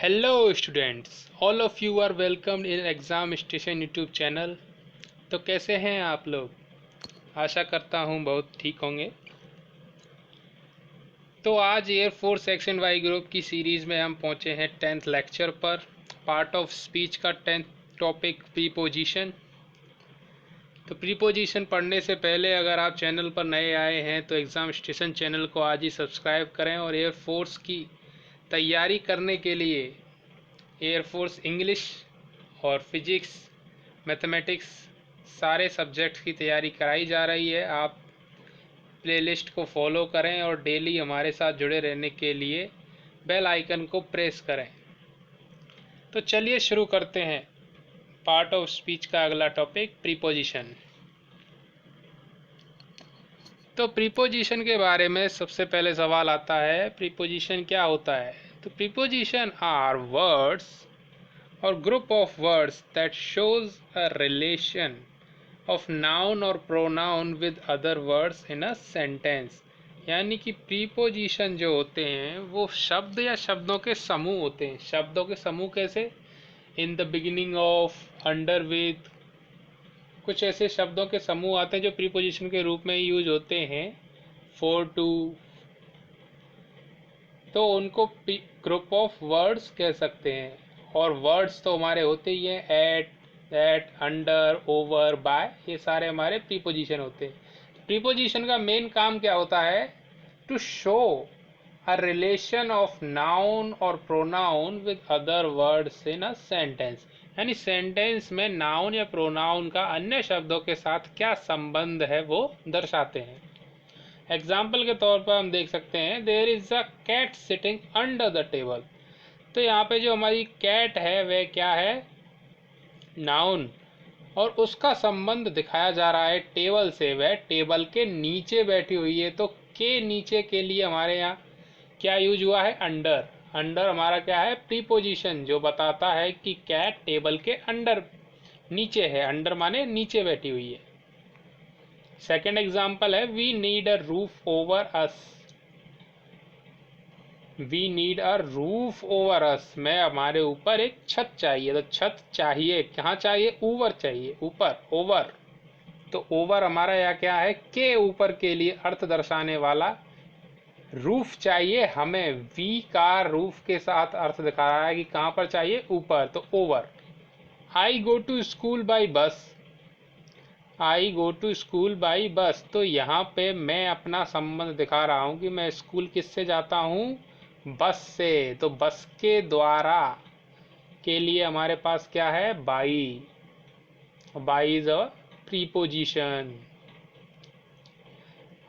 Hello students, all of you are welcomed in exam station YouTube channel. तो कैसे हैं आप लोग? आशा करता हूं बहुत ठीक होंगे। तो आज एयरफोर्स सेक्शन वाई ग्रुप की सीरीज़ में हम पहुंचे हैं 10th लेक्चर पर। पार्ट ऑफ स्पीच का 10th टॉपिक प्रीपोजिशन। तो प्रीपोजिशन पढ़ने से पहले अगर आप चैनल पर नए आए हैं तो एग्ज़ाम स्टेशन चैनल को आज ही सब्सक्राइब करें और एयरफोर्स की तैयारी करने के लिए एयरफोर्स इंग्लिश और फिजिक्स, मैथमेटिक्स सारे सब्जेक्ट्स की तैयारी कराई जा रही है। आप प्लेलिस्ट को फॉलो करें और डेली हमारे साथ जुड़े रहने के लिए बेल आइकन को प्रेस करें। तो चलिए शुरू करते हैं पार्ट ऑफ स्पीच का अगला टॉपिक प्रीपोजिशन। तो प्रीपोजिशन के बारे में सबसे पहले सवाल आता है, प्रीपोजिशन क्या होता है? तो preposition are words or group of words that shows a relation of noun or pronoun with other words in a sentence। यानी कि प्रीपोजिशन जो होते हैं वो शब्द या शब्दों के समूह होते हैं। शब्दों के समूह कैसे? In the beginning of, under with, कुछ ऐसे शब्दों के समूह आते हैं जो प्रीपोजिशन के रूप में यूज होते हैं। फॉर, टू, तो उनको ग्रुप ऑफ वर्ड्स कह सकते हैं। और वर्ड्स तो हमारे होते ही हैं, at, that, under, over, by, ये सारे हमारे प्रीपोजिशन होते हैं। प्रीपोजिशन का मेन काम क्या होता है? To show a relation of noun और pronoun with other words in a sentence. यानी सेंटेंस में नाउन या प्रोनाउन का अन्य शब्दों के साथ क्या संबंध है वो दर्शाते हैं। एग्जाम्पल के तौर पर हम देख सकते हैं, there is a cat sitting under the table. तो यहाँ पे जो हमारी कैट है वह क्या है? नाउन। और उसका संबंध दिखाया जा रहा है टेबल से, वह टेबल के नीचे बैठी हुई है। तो के नीचे के लिए हमारे यहाँ क्या यूज हुआ है? अंडर। अंडर हमारा क्या है? प्रीपोजिशन, जो बताता है कि कैट टेबल के अंडर, नीचे है। अंडर माने नीचे बैठी हुई है। सेकेंड एग्जाम्पल है, we need a roof over us. We need a roof over us, मैं हमारे ऊपर एक छत चाहिए। तो छत चाहिए, कहाँ चाहिए? ऊपर चाहिए, ऊपर, ओवर। तो ओवर हमारा यहाँ क्या है? के ऊपर के लिए अर्थ दर्शाने वाला। रूफ चाहिए हमें, वी का रूफ के साथ अर्थ दिखा रहा है कि कहाँ पर चाहिए? ऊपर, तो over. I go to school by bus. I go to school by bus, तो यहाँ पे मैं अपना संबंध दिखा रहा हूँ कि मैं स्कूल किससे जाता हूँ? बस से। तो बस के द्वारा के लिए हमारे पास क्या है? By. By is a preposition.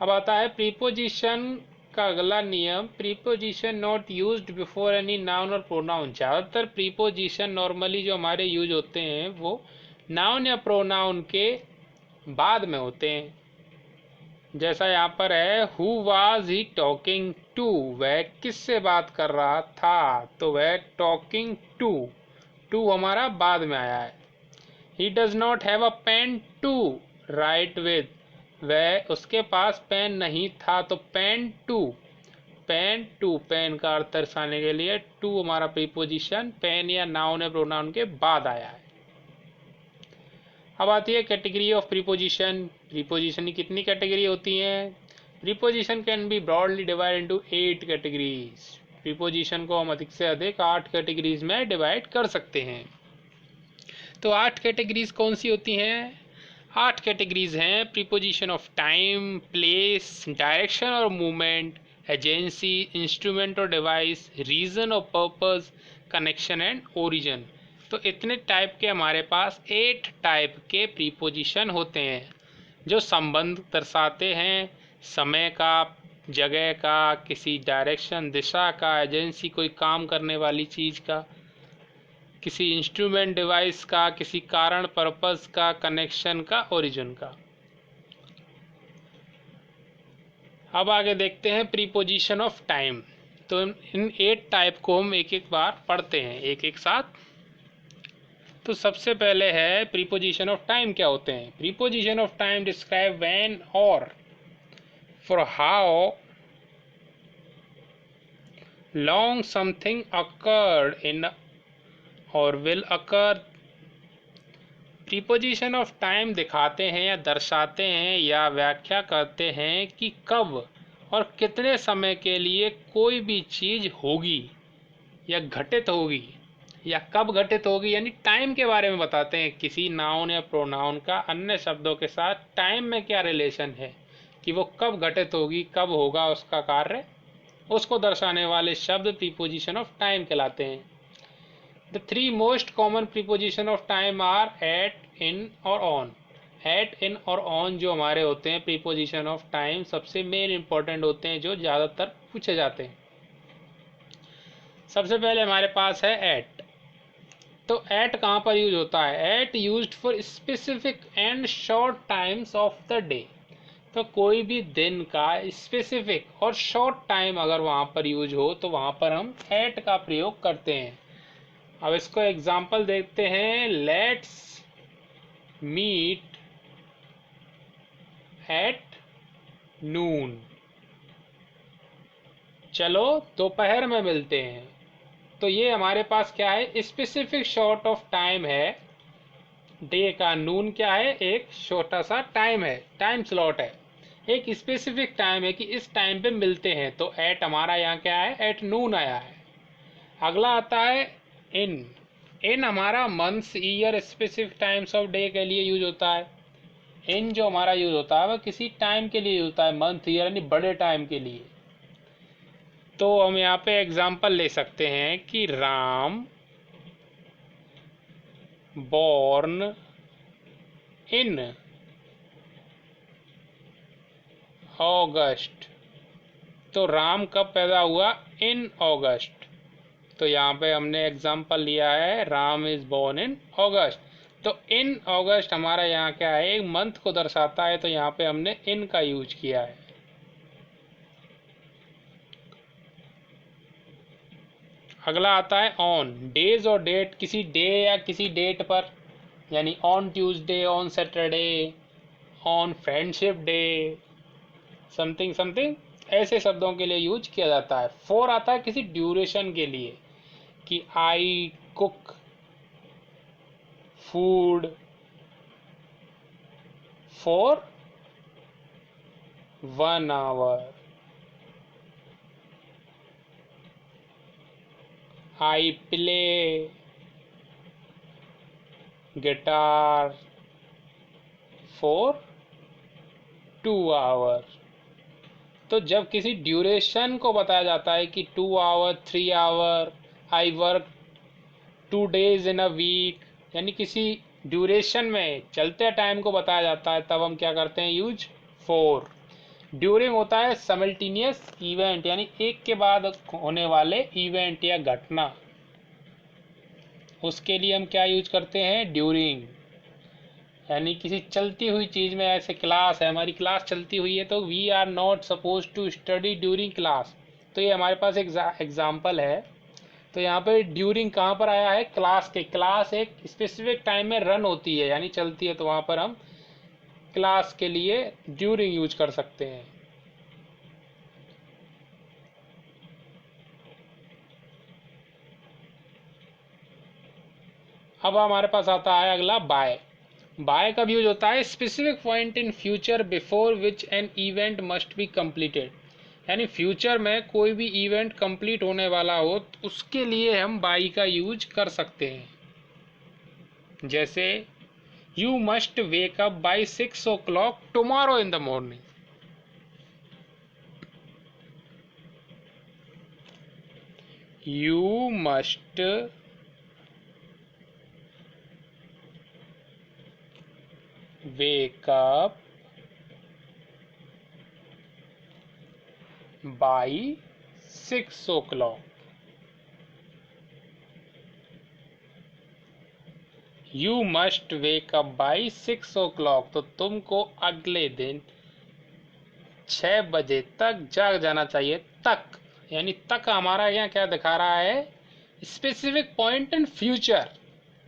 अब आता है प्रीपोजिशन का अगला नियम, preposition not used before any noun और प्रोनाउन। ज़्यादातर प्रीपोजिशन नॉर्मली जो हमारे यूज होते हैं वो नाउन या प्रोनाउन के बाद में होते हैं। जैसा यहाँ पर है, who was he talking to, वह किससे बात कर रहा था? तो वह टॉकिंग टू, टू हमारा बाद में आया है। He does not have a pen to write with, वह, उसके पास पेन नहीं था। तो pen to, pen to, pen का अर्थ दर्शाने के लिए टू हमारा प्रीपोजिशन पेन या नाउन या प्रोनाउन के बाद आया है। अब आती है कैटेगरी ऑफ प्रीपोजिशन। प्रीपोजिशन की कितनी कैटेगरी होती हैं? Preposition can be broadly divide into 8 categories. Preposition को हम अधिक से अधिक 8 कैटेगरीज में डिवाइड कर सकते हैं। तो 8 कैटेगरीज कौन सी होती हैं? 8 कैटेगरीज हैं, preposition of time, place, direction और मूवमेंट, एजेंसी, इंस्ट्रूमेंट और डिवाइस, रीजन और पर्पस, कनेक्शन एंड ओरिजिन। तो इतने टाइप के हमारे पास 8 टाइप के प्रीपोजिशन होते हैं जो संबंध दर्शाते हैं समय का, जगह का, किसी डायरेक्शन, दिशा का, एजेंसी, कोई काम करने वाली चीज़ का, किसी इंस्ट्रूमेंट डिवाइस का, किसी कारण, पर्पस का, कनेक्शन का, ओरिजिन का। अब आगे देखते हैं प्रीपोजिशन ऑफ टाइम। तो इन 8 टाइप को हम एक एक बार पढ़ते हैं एक एक साथ। तो सबसे पहले है प्रीपोजिशन ऑफ टाइम क्या होते हैं? Preposition of time describe when और for how long something occurred in or will occur। Preposition of time दिखाते हैं या दर्शाते हैं या व्याख्या करते हैं कि कब और कितने समय के लिए कोई भी चीज़ होगी या घटित होगी, या कब घटित होगी, यानी टाइम के बारे में बताते हैं। किसी नाउन या प्रोनाउन का अन्य शब्दों के साथ टाइम में क्या रिलेशन है, कि वो कब घटित होगी, कब होगा उसका कार्य, उसको दर्शाने वाले शब्द प्रीपोजिशन ऑफ टाइम कहलाते हैं। The three most common preposition of time are at, in और ऑन। एट, इन और ऑन जो हमारे होते हैं प्रीपोजिशन ऑफ टाइम, सबसे मेन इंपॉर्टेंट होते हैं, जो ज़्यादातर पूछे जाते हैं। सबसे पहले हमारे पास है एट। तो एट कहाँ पर यूज होता है? At used for specific and short times of the day. तो कोई भी दिन का स्पेसिफिक और शॉर्ट टाइम अगर वहाँ पर यूज हो तो वहाँ पर हम एट का प्रयोग करते हैं। अब इसको एग्जाम्पल देखते हैं। Let's meet at noon. चलो दोपहर में मिलते हैं। तो ये हमारे पास क्या है? स्पेसिफिक शॉर्ट ऑफ टाइम है डे का। नून क्या है? एक छोटा सा टाइम है, टाइम स्लॉट है, एक स्पेसिफिक टाइम है कि इस टाइम पे मिलते हैं। तो एट हमारा यहाँ क्या है? एट नून आया है। अगला आता है इन। इन हमारा months, year, specific times of day के लिए यूज होता है। इन जो हमारा यूज होता है वह किसी टाइम के लिए होता है, मंथ, ईयर, यानी बड़े टाइम के लिए। तो हम यहाँ पे एग्जाम्पल ले सकते हैं कि राम born in अगस्त। तो राम कब पैदा हुआ? इन अगस्त। तो यहाँ पे हमने एग्जाम्पल लिया है राम इज बोर्न इन अगस्त। तो इन अगस्त हमारा यहाँ क्या है? एक मंथ को दर्शाता है, तो यहाँ पे हमने इन का यूज किया है। अगला आता है ऑन। डेज और डेट, किसी डे या किसी डेट पर, यानी on Tuesday, on Saturday, on friendship day, something something, ऐसे शब्दों के लिए यूज किया जाता है। फॉर आता है किसी ड्यूरेशन के लिए, कि I cook food for 1 hour. I play guitar for 2 hour. तो जब किसी ड्यूरेशन को बताया जाता है कि 2 hour, 3 hour, I work 2 days in a week, यानी किसी ड्यूरेशन में चलते टाइम को बताया जाता है, तब हम क्या करते हैं? Use for. ड्यूरिंग होता है साइमल्टेनियस इवेंट, यानी एक के बाद होने वाले इवेंट या घटना, उसके लिए हम क्या यूज करते हैं? ड्यूरिंग। यानी किसी चलती हुई चीज़ में, ऐसे क्लास है, हमारी क्लास चलती हुई है, तो we are not suppose to study during class. तो ये हमारे पास एक एग्जाम्पल है। तो यहाँ पे ड्यूरिंग कहाँ पर आया है? क्लास के। क्लास एक स्पेसिफिक टाइम में रन होती है, यानी चलती है, तो वहाँ पर हम क्लास के लिए ड्यूरिंग यूज कर सकते हैं। अब हमारे पास आता है अगला बाय। बाय कब यूज होता है? Specific point in future before which an event must be completed. यानी फ्यूचर में कोई भी इवेंट कंप्लीट होने वाला हो तो उसके लिए हम बाई का यूज कर सकते हैं। जैसे you must wake up by 6 o'clock tomorrow in the morning. You must wake up by 6 o'clock। You must wake up by 6 o'clock। तो तुमको अगले दिन 6 बजे तक जाग जाना चाहिए। तक, यानी तक हमारा यहाँ क्या दिखा रहा है? Specific point in future.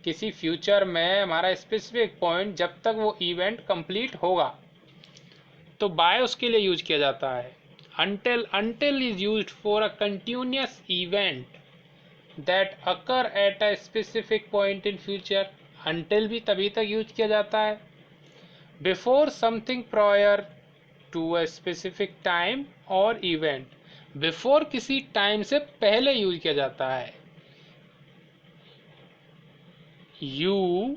किसी फ्यूचर में हमारा स्पेसिफिक पॉइंट, जब तक वो इवेंट कंप्लीट होगा, तो बाय उसके लिए यूज किया जाता है। until is used for a continuous event that occur at a specific point in future. until भी तभी तक यूज किया जाता है. before something prior to a specific time or event. before किसी टाइम से पहले यूज किया जाता है. you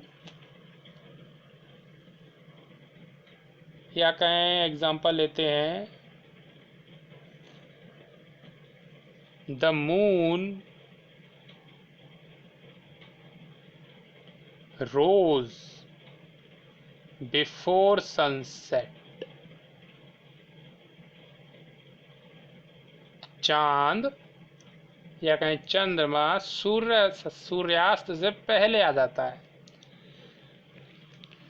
या कहें एग्जांपल लेते हैं, the moon rose before sunset. चांद या कहें चंद्रमा सूर्यास्त से पहले आ जाता है.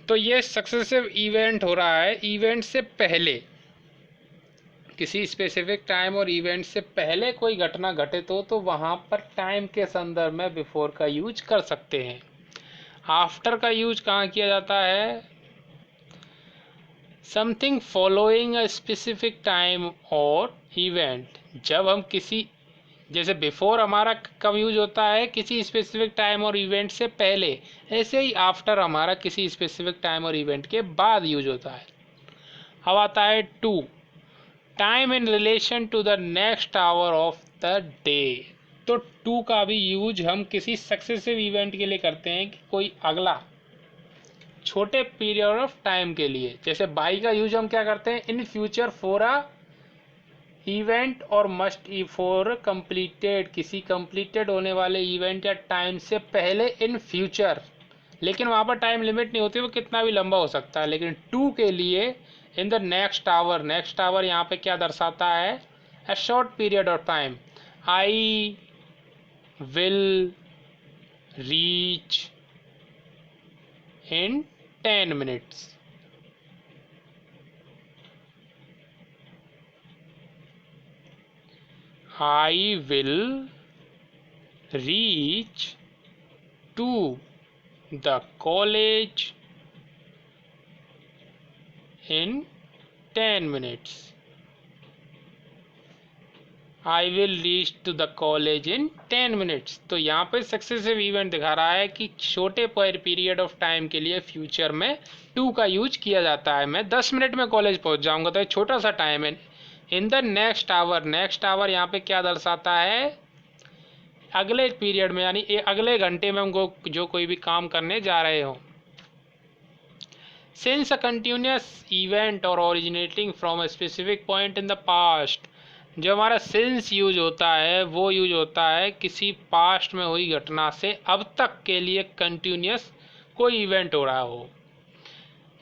तो ये सक्सेसिव इवेंट हो रहा है. इवेंट से पहले, किसी स्पेसिफिक टाइम और इवेंट से पहले कोई घटना घटित हो तो वहां पर टाइम के संदर्भ में बिफोर का यूज कर सकते हैं. आफ्टर का यूज कहाँ किया जाता है? Something following a specific time और इवेंट. जब हम किसी, जैसे बिफोर हमारा कब यूज होता है? किसी स्पेसिफिक टाइम और इवेंट से पहले. ऐसे ही आफ्टर हमारा किसी स्पेसिफिक टाइम और इवेंट के बाद यूज होता है. अब आता है to, time in relation to the next hour of the day. तो टू का भी यूज हम किसी सक्सेसिव इवेंट के लिए करते हैं कि कोई अगला छोटे पीरियड ऑफ टाइम के लिए. जैसे बाई का यूज हम क्या करते हैं? In future for a event और मस्ट फॉर कंप्लीटेड. किसी कंप्लीटेड होने वाले इवेंट या टाइम से पहले इन फ्यूचर. लेकिन वहाँ पर टाइम लिमिट नहीं होती, वो कितना भी लंबा हो सकता है. लेकिन टू के लिए in the next hour. Next hour यहाँ पे क्या दर्शाता है? A short period of time. I will reach in 10 minutes. I will reach to the college in 10 minutes. I will reach to the college in 10 minutes. तो यहाँ पे successive event दिखा रहा है कि छोटे पीरियड ऑफ टाइम के लिए फ्यूचर में टू का यूज किया जाता है. मैं 10 मिनट में कॉलेज पहुँच जाऊँगा, तो छोटा सा टाइम है. In the next hour. Next hour यहाँ पे क्या दर्शाता है? अगले पीरियड में, यानी अगले घंटे में हमको जो कोई भी काम करने जा रहे हो. सिंस अ कंटिन्यूस इवेंट और originating from a specific point in the past. जो हमारा सिंस यूज होता है वो यूज होता है किसी पास्ट में हुई घटना से अब तक के लिए कंटिन्यूस कोई इवेंट हो रहा हो.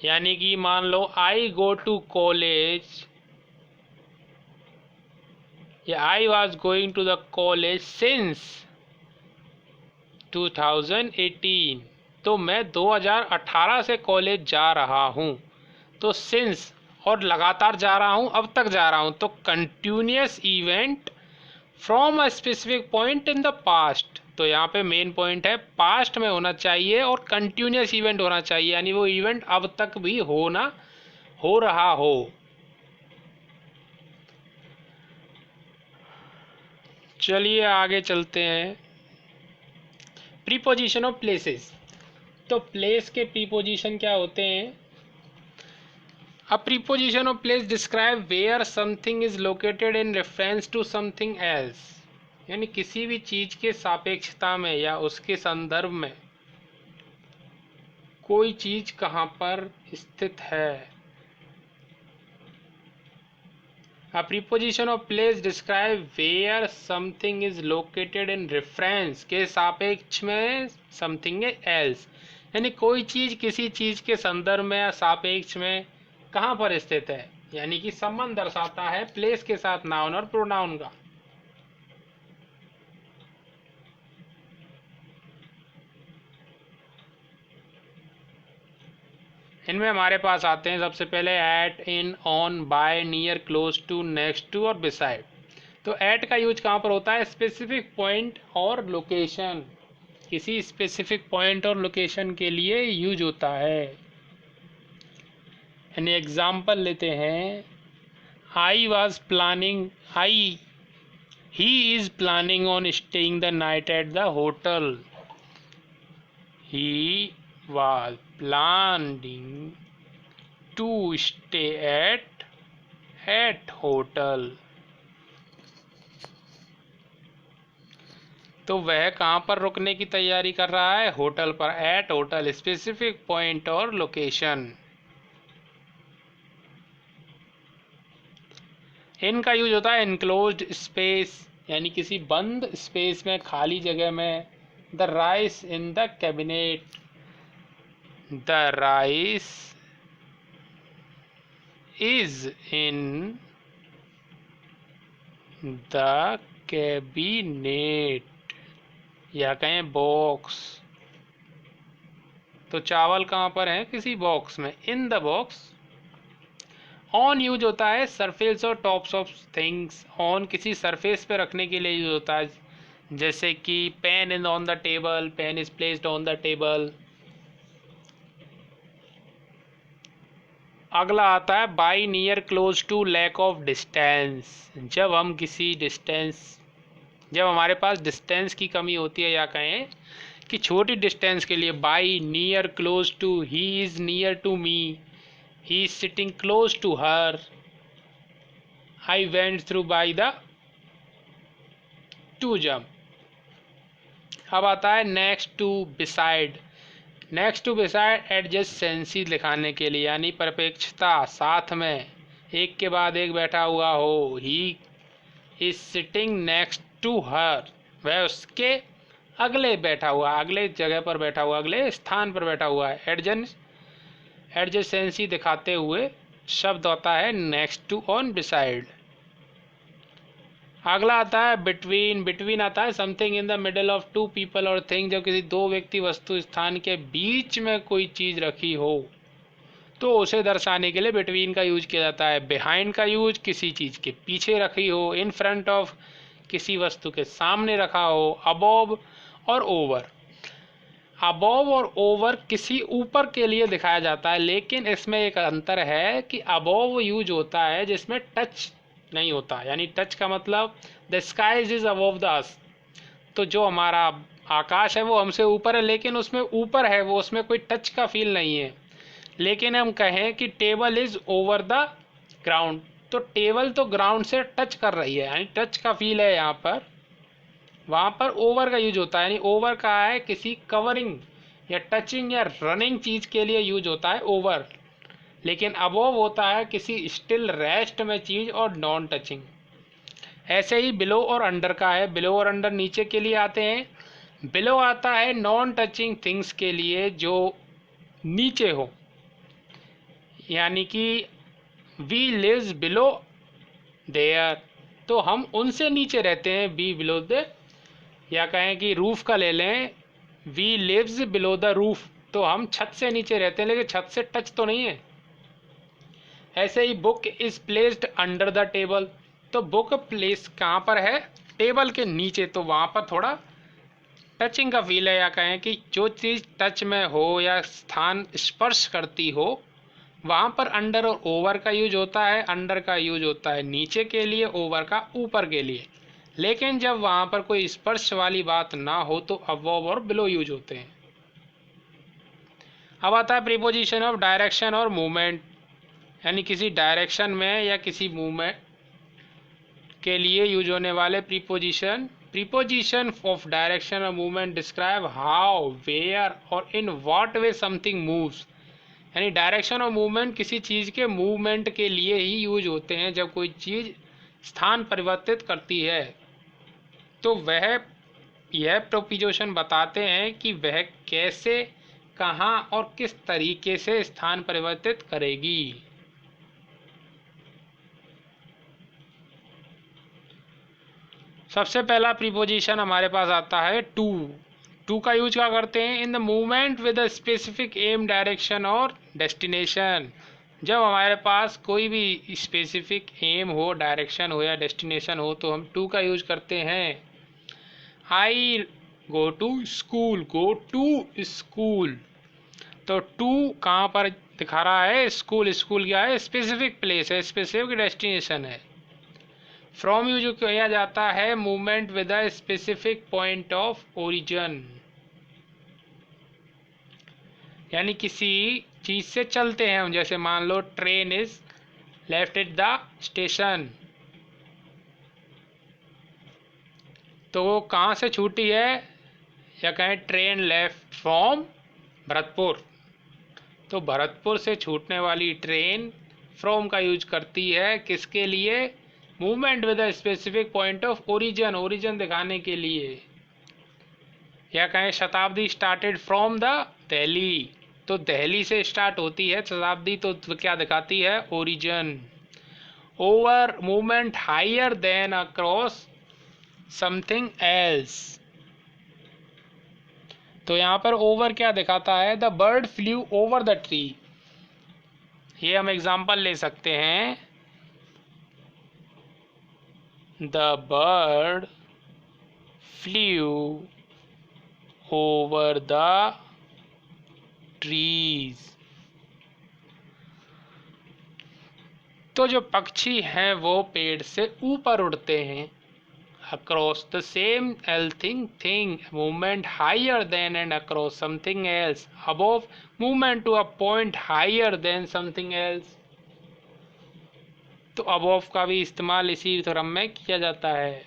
यानी कि मान लो आई गो टू कॉलेज, या I was going to the college since 2018. तो मैं 2018 से कॉलेज जा रहा हूँ. तो सिंस और लगातार जा रहा हूँ, अब तक जा रहा हूँ. तो continuous event from a specific point in the past. तो यहाँ पे मेन पॉइंट है पास्ट में होना चाहिए और कंटिन्यूस इवेंट होना चाहिए, यानी वो इवेंट अब तक भी हो रहा हो. चलिए आगे चलते हैं. Preposition of places. तो प्लेस के प्रीपोजिशन क्या होते हैं? A preposition of place describe where something is located in reference to something else. यानी किसी भी चीज के सापेक्षता में या उसके संदर्भ में कोई चीज कहाँ पर स्थित है. A preposition of place describe where something is located in reference के सापेक्ष में something else. यानी कोई चीज किसी चीज के संदर्भ में या सापेक्ष में कहाँ पर स्थित है, यानी कि संबंध दर्शाता है प्लेस के साथ नाउन और प्रोनाउन का. इनमें हमारे पास आते हैं सबसे पहले at, in, on, by, near, close to, next to और बिसाइड. तो एट का यूज कहाँ पर होता है? स्पेसिफिक पॉइंट और लोकेशन. किसी स्पेसिफिक पॉइंट और लोकेशन के लिए यूज होता है. यानी एग्जाम्पल लेते हैं, he is planning on staying the night at the hotel. He was planning to stay at hotel. तो वह कहाँ पर रुकने की तैयारी कर रहा है? होटल पर। एट होटल, स्पेसिफिक पॉइंट और लोकेशन। इनका यूज होता है इनक्लोज्ड स्पेस, यानी किसी बंद स्पेस में, खाली जगह में। The rice in the cabinet, the rice is in the cabinet, या कहें बॉक्स। तो चावल कहाँ पर है? किसी बॉक्स में, in the box. On use होता है सरफेस और टॉप्स ऑफ थिंग्स। ऑन किसी सरफेस पे रखने के लिए यूज होता है, जैसे कि pen is on the table, pen is placed on the table. अगला आता है by near, close to, lack of distance. जब हम किसी डिस्टेंस, जब हमारे पास डिस्टेंस की कमी होती है, या कहें कि छोटी डिस्टेंस के लिए, by, near, close to. He is near to me, he is sitting close to her. I went through by the to jump. अब आता है next to, beside. Next to, beside, adjacency दिखाने के लिए, यानी परिपेक्षता, साथ में, एक के बाद एक बैठा हुआ हो। He is sitting next to her, वह उसके अगले बैठा हुआ, अगले जगह पर बैठा हुआ, अगले स्थान पर बैठा हुआ है। एडजेसेंसी दिखाते हुए शब्द होता है नेक्स्ट टू, ऑन, बिसाइड। अगला आता है बिटवीन। बिटवीन आता है something in the middle of two people और थिंग। जब किसी दो व्यक्ति, वस्तु, स्थान के बीच में कोई चीज रखी हो तो उसे दर्शाने के लिए बिटवीन का यूज किया जाता है। बिहाइंड का यूज किसी चीज के पीछे रखी हो। इन फ्रंट ऑफ, किसी वस्तु के सामने रखा हो। अबोव और ओवर। अबोव और ओवर किसी ऊपर के लिए दिखाया जाता है, लेकिन इसमें एक अंतर है कि अबोव यूज होता है जिसमें टच नहीं होता, यानी टच का मतलब the skies is above the us. तो जो हमारा आकाश है वो हमसे ऊपर है, लेकिन उसमें ऊपर है वो, उसमें कोई टच का फील नहीं है। लेकिन हम कहें कि table is over the ground, तो टेबल तो ग्राउंड से टच कर रही है, यानी टच का फील है यहाँ पर। वहाँ पर ओवर का यूज होता है, यानी ओवर का है किसी कवरिंग या टचिंग या रनिंग चीज के लिए यूज होता है ओवर। लेकिन अबोव होता है किसी स्टिल रेस्ट में चीज और नॉन टचिंग। ऐसे ही बिलो और अंडर का है। बिलो और अंडर नीचे के लिए आते हैं। बिलो आता है नॉन टचिंग थिंग्स के लिए जो नीचे हो, यानी कि वी लिव्स बिलो देयर, तो हम उनसे नीचे रहते हैं, बी बिलो द। या कहें कि रूफ का ले लें, we lives below the roof, तो हम छत से नीचे रहते हैं, लेकिन छत से टच तो नहीं है। ऐसे ही book is placed under the table, तो बुक प्लेस कहाँ पर है? टेबल के नीचे, तो वहाँ पर थोड़ा टचिंग का फील है। या कहें कि जो चीज़ टच में हो या स्थान स्पर्श करती हो, वहाँ पर अंडर और ओवर का यूज होता है। अंडर का यूज होता है नीचे के लिए, ओवर का ऊपर के लिए। लेकिन जब वहाँ पर कोई स्पर्श वाली बात ना हो तो अबव और बिलो यूज होते हैं। अब आता है प्रीपोजिशन ऑफ डायरेक्शन और मूवमेंट, यानी किसी डायरेक्शन में या किसी मूवमेंट के लिए यूज होने वाले प्रीपोजिशन। प्रीपोजिशन ऑफ डायरेक्शन और मूवमेंट डिस्क्राइब हाउ, वेयर और in what way something moves, यानी डायरेक्शन और मूवमेंट किसी चीज़ के मूवमेंट के लिए ही यूज होते हैं। जब कोई चीज़ स्थान परिवर्तित करती है तो यह प्रीपोजिशन बताते हैं कि वह कैसे, कहाँ और किस तरीके से स्थान परिवर्तित करेगी। सबसे पहला प्रीपोजिशन हमारे पास आता है टू। टू का यूज क्या करते हैं? In the movement with a specific aim, direction और डेस्टिनेशन। जब हमारे पास कोई भी स्पेसिफिक एम हो, डायरेक्शन हो या डेस्टिनेशन हो, तो हम टू का यूज करते हैं। I go to school, go to school, तो टू कहाँ पर दिखा रहा है? स्कूल। स्कूल क्या है? स्पेसिफिक प्लेस है, स्पेसिफिक डेस्टिनेशन है। फ्रॉम यूज किया जाता है movement with a specific point of origin, यानी किसी चीज से चलते हैं हम, जैसे मान लो train is left at the station, तो वो कहाँ से छूटी है? या कहें ट्रेन लेफ्ट फ्रॉम भरतपुर, तो भरतपुर से छूटने वाली ट्रेन फ्रॉम का यूज करती है किसके लिए? Movement with a specific point of origin, origin दिखाने के लिए। या कहें शताब्दी स्टार्टेड फ्रॉम द दिल्ली, तो दिल्ली से स्टार्ट होती है शताब्दी, तो क्या दिखाती है? Origin. Over movement higher than across something else, तो यहाँ पर ओवर क्या दिखाता है? The bird flu over the tree. ये हम एग्जाम्पल ले सकते हैं, the bird flu over the trees. तो जो पक्षी हैं वो पेड़ से ऊपर उड़ते हैं। across the same thing movement higher than and across something else, above movement to a point higher than something else। तो above का भी इस्तेमाल इसी थ्योरम में किया जाता है।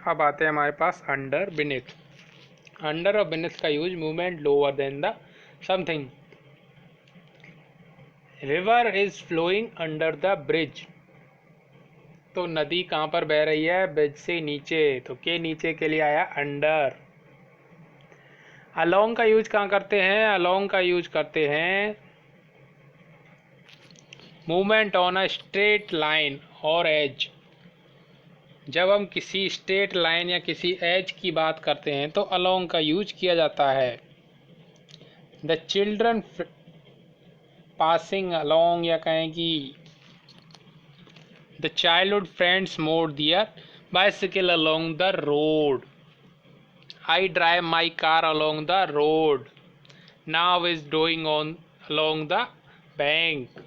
अब आते हैं हमारे पास अंडर बीनेथ। अंडर और बीनेथ का use movement lower than the something. River is flowing under the bridge, तो नदी कहाँ पर बह रही है? ब्रिज से नीचे, तो के नीचे के लिए आया अंडर। अलोंग का यूज कहाँ करते हैं? अलोंग का यूज करते हैं movement on a straight line और एज। जब हम किसी स्ट्रेट लाइन या किसी एज की बात करते हैं तो अलोंग का यूज किया जाता है। द चिल्ड्रन पासिंग अलोंग, या कहें कि the childhood friends mode their bicycle along the road. I drive my car along the road. Now is doing on along the bank.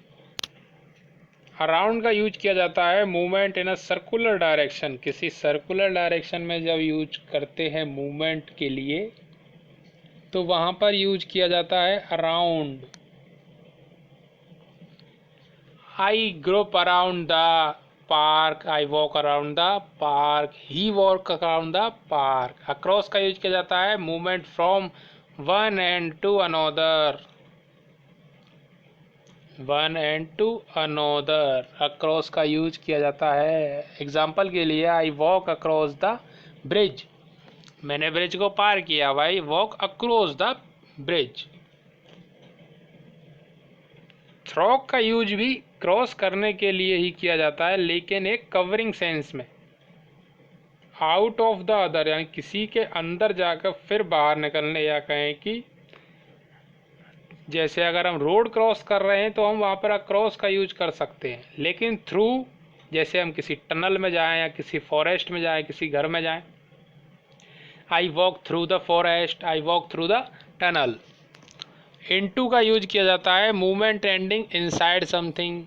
Around का यूज किया जाता है movement in a circular direction. किसी circular direction में जब use करते हैं movement के लिए तो वहाँ पर यूज किया जाता है around. I group around the park, I walk around the park, he walk around the park. Across का यूज किया जाता है movement from one end to another, one end to another. Across का यूज किया जाता है एग्जाम्पल के लिए, I walk across the bridge, मैंने ब्रिज को पार किया, भाई walk across the bridge. Through का यूज भी क्रॉस करने के लिए ही किया जाता है, लेकिन एक कवरिंग सेंस में। आउट ऑफ द अदर, यानी किसी के अंदर जाकर फिर बाहर निकलने, या कहें कि जैसे अगर हम रोड क्रॉस कर रहे हैं तो हम वहाँ पर क्रॉस का यूज कर सकते हैं, लेकिन थ्रू, जैसे हम किसी टनल में जाएं या किसी फॉरेस्ट में जाएं, किसी घर में जाएं, I walk through the forest, I walk through the tunnel. Into का यूज किया जाता है movement ending inside something.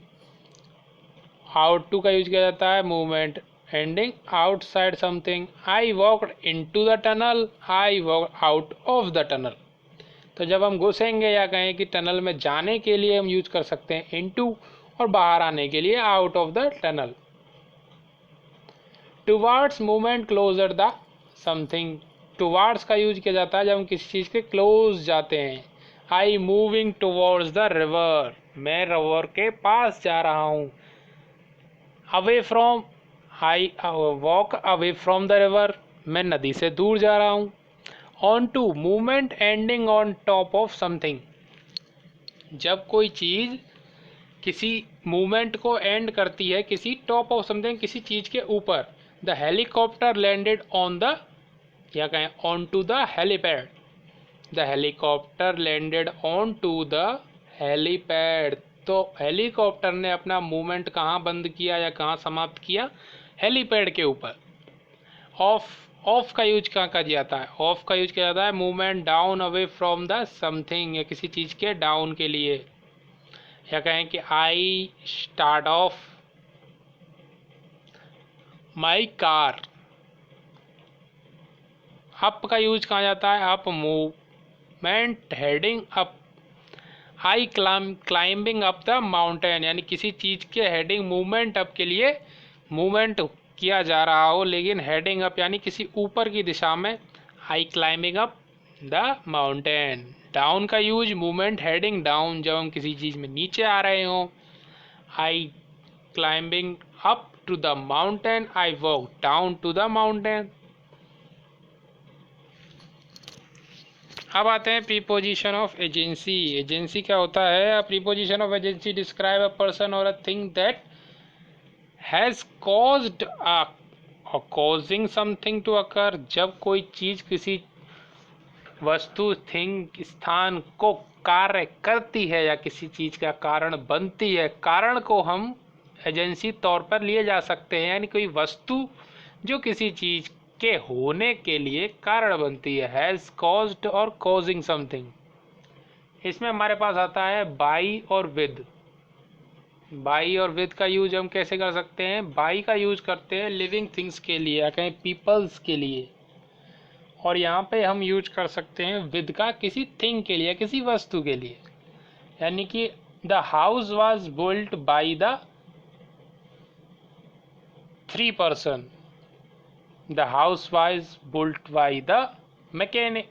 Out to का यूज किया जाता है movement ending outside something. I walked into the tunnel, I walk out of the tunnel. तो जब हम घुसेंगे या कहें कि टनल में जाने के लिए हम यूज कर सकते हैं इनटू, और बाहर आने के लिए out of the tunnel. Towards movement closer the something. Towards का यूज किया जाता है जब हम किसी चीज़ के क्लोज जाते हैं। I moving towards the river, मैं रिवर के पास जा रहा हूँ। Away from, I walk away from the river, मैं नदी से दूर जा रहा हूँ। On to, movement ending on top of something. जब कोई चीज़ किसी मूवमेंट को एंड करती है किसी टॉप ऑफ समथिंग, किसी चीज़ के ऊपर। The helicopter landed on the, या कहें on to the helipad, the helicopter landed on to the helipad. तो हेलीकॉप्टर ने अपना मूवमेंट कहाँ बंद किया या कहाँ समाप्त किया? हेलीपैड के ऊपर। ऑफ का यूज कहाँ किया जाता है? ऑफ का यूज किया जाता है movement down away from the something, या किसी चीज़ के डाउन के लिए। या कहें कि I start of my car. Up का यूज कहाँ जाता है? Up movement heading up. I climbing up the mountain, यानी किसी चीज़ के हेडिंग मूवमेंट अप के लिए मूवमेंट किया जा रहा हो, लेकिन हेडिंग अप यानी किसी ऊपर की दिशा में। I climbing up the mountain. Down का यूज मूवमेंट हेडिंग डाउन, जब हम किसी चीज़ में नीचे आ रहे हों। I climbing up to the mountain, I walk down to the mountain. अब आते हैं प्रीपोजिशन ऑफ एजेंसी। एजेंसी क्या होता है? Preposition of agency describe a person और a thing that has caused a causing something to occur. जब कोई चीज़ किसी वस्तु, थिंग, स्थान को कार्य करती है या किसी चीज़ का कारण बनती है, कारण को हम एजेंसी तौर पर लिए जा सकते हैं, यानी कोई वस्तु जो किसी चीज़ के होने के लिए कारण बनती है। हैज़ कॉज्ड और कॉजिंग समथिंग। इसमें हमारे पास आता है बाई और विद। बाई और विद का यूज हम कैसे कर सकते हैं? बाई का यूज करते हैं लिविंग थिंग्स के लिए या कहें पीपल्स के लिए, और यहाँ पे हम यूज कर सकते हैं विद का किसी थिंग के लिए, किसी वस्तु के लिए। यानी कि the house was built by the 3 person. The house was built by the mechanic.